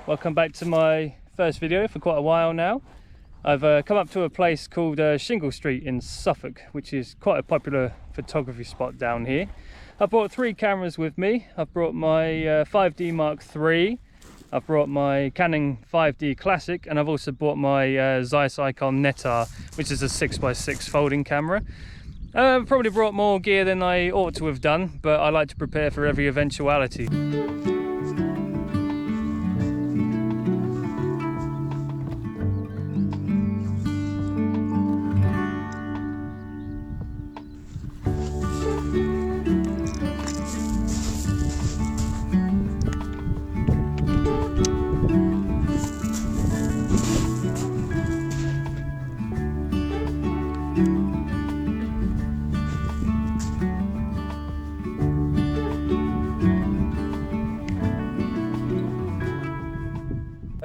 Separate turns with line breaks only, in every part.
Welcome back to my first video for quite a while now. I've come up to a place called Shingle Street in Suffolk, which is quite a popular photography spot down here. I brought 3 cameras with me. I've brought my 5D Mark III, I've brought my Canon 5D Classic, and I've also brought my Zeiss Icon Netar, which is a 6x6 folding camera. I've probably brought more gear than I ought to have done, but I like to prepare for every eventuality.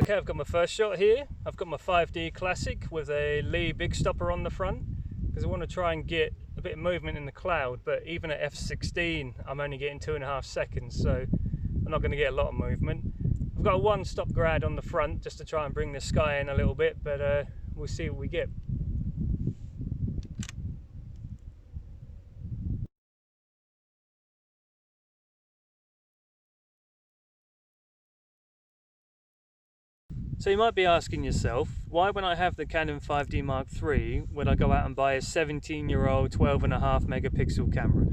Okay, I've got my first shot here. I've got my 5D Classic with a Lee big stopper on the front because I want to try and get a bit of movement in the cloud, but even at f16 I'm only getting 2.5 seconds, so I'm not going to get a lot of movement. I've got a 1-stop grad on the front just to try and bring the sky in a little bit, but we'll see what we get. So you might be asking yourself, why when I have the Canon 5D Mark III would I go out and buy a 17-year-old 12.5 megapixel camera?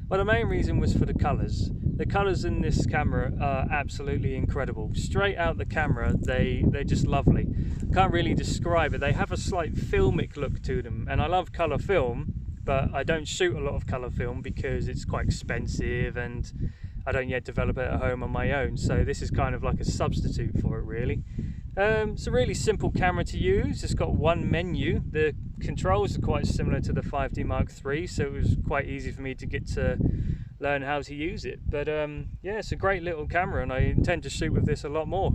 Well, the main reason was for the colours. The colours in this camera are absolutely incredible. Straight out the camera, they're just lovely. Can't really describe it. They have a slight filmic look to them, and I love colour film, but I don't shoot a lot of colour film because it's quite expensive and I don't yet develop it at home on my own, so this is kind of like a substitute for it really. It's a really simple camera to use. It's got one menu. The controls are quite similar to the 5D Mark III, so it was quite easy for me to get to learn how to use it. But yeah, it's a great little camera and I intend to shoot with this a lot more.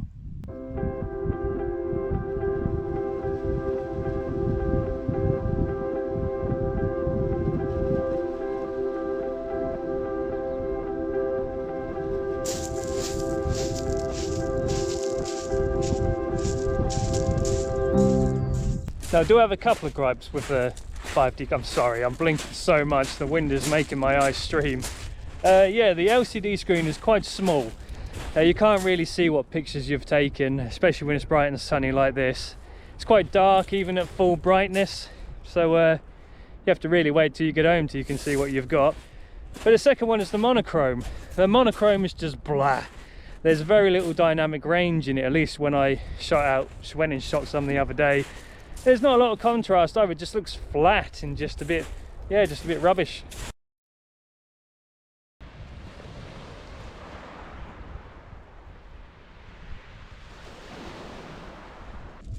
Now I do have a couple of gripes with the 5D. I'm sorry, I'm blinking so much, the wind is making my eyes stream. Yeah, the LCD screen is quite small. You can't really see what pictures you've taken, especially when it's bright and sunny like this. It's quite dark even at full brightness, so you have to really wait till you get home till you can see what you've got. But the second one is the monochrome. The monochrome is just blah. There's very little dynamic range in it, at least when I went and shot some the other day. There's not a lot of contrast either, it just looks flat and just a bit rubbish.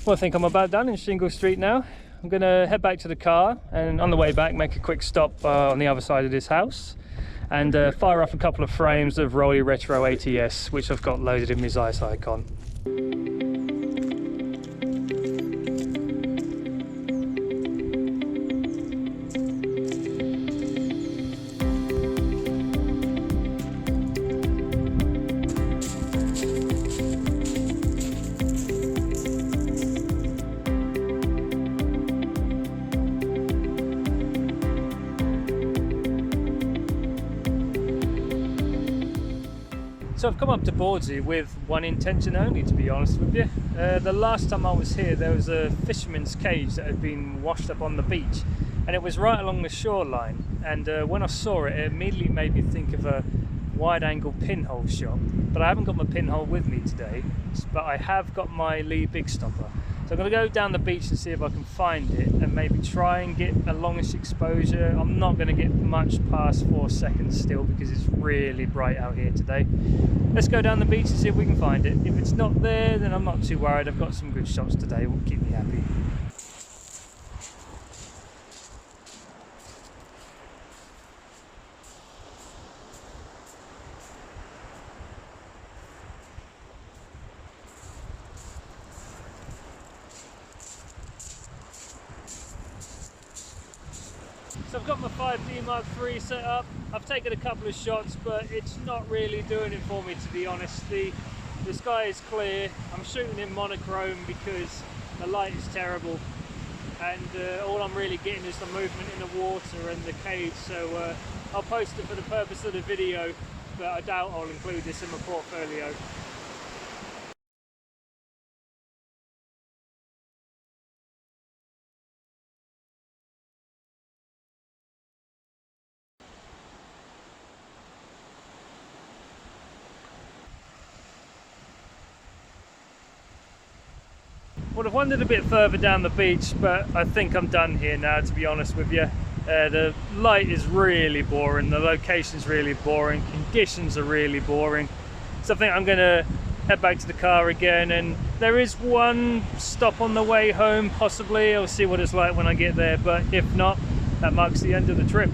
Well, I think I'm about done in Shingle Street now. I'm going to head back to the car and on the way back make a quick stop on the other side of this house and fire off a couple of frames of Rolly Retro ATS, which I've got loaded in my Zeiss Icon. So I've come up to Bawdsey with one intention only, to be honest with you. The last time I was here there was a fisherman's cage that had been washed up on the beach and it was right along the shoreline, and when I saw it, it immediately made me think of a wide angle pinhole shot, but I haven't got my pinhole with me today, but I have got my Lee big stopper. So I'm going to go down the beach and see if I can find it and maybe try and get a longish exposure. I'm not going to get much past 4 seconds still because it's really bright out here today. Let's go down the beach and see if we can find it. If it's not there, then I'm not too worried. I've got some good shots today, it will keep me happy. So I've got my 5D Mark III set up. I've taken a couple of shots, but it's not really doing it for me, to be honest. The The sky is clear. I'm shooting in monochrome because the light is terrible, and all I'm really getting is the movement in the water and the cage, so I'll post it for the purpose of the video, but I doubt I'll include this in my portfolio. Well, I've wandered a bit further down the beach, but I think I'm done here now, to be honest with you. The light is really boring, the location's really boring, conditions are really boring. So I think I'm going to head back to the car again, and there is one stop on the way home, possibly. I'll see what it's like when I get there, but if not, that marks the end of the trip.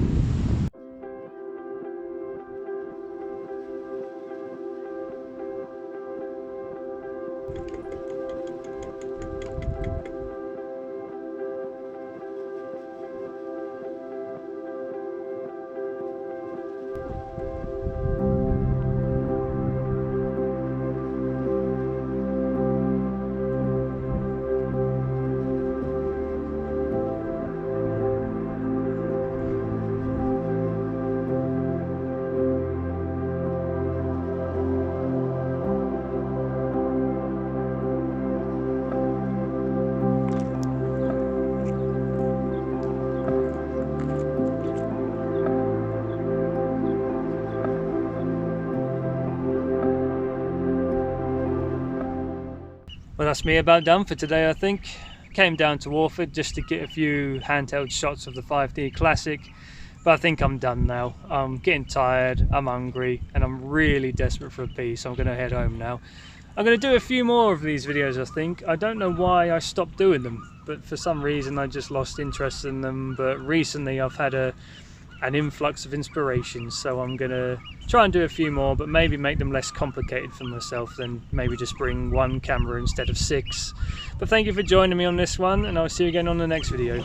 Well, that's me about done for today, I think. Came down to Orford just to get a few handheld shots of the 5D Classic, but I think I'm done now. I'm getting tired, I'm hungry, and I'm really desperate for a pee, so I'm going to head home now. I'm going to do a few more of these videos, I think. I don't know why I stopped doing them, but for some reason I just lost interest in them. But recently I've had an influx of inspiration, so I'm gonna try and do a few more, but maybe make them less complicated for myself, than maybe just bring one camera instead of 6. But thank you for joining me on this one, and I'll see you again on the next video.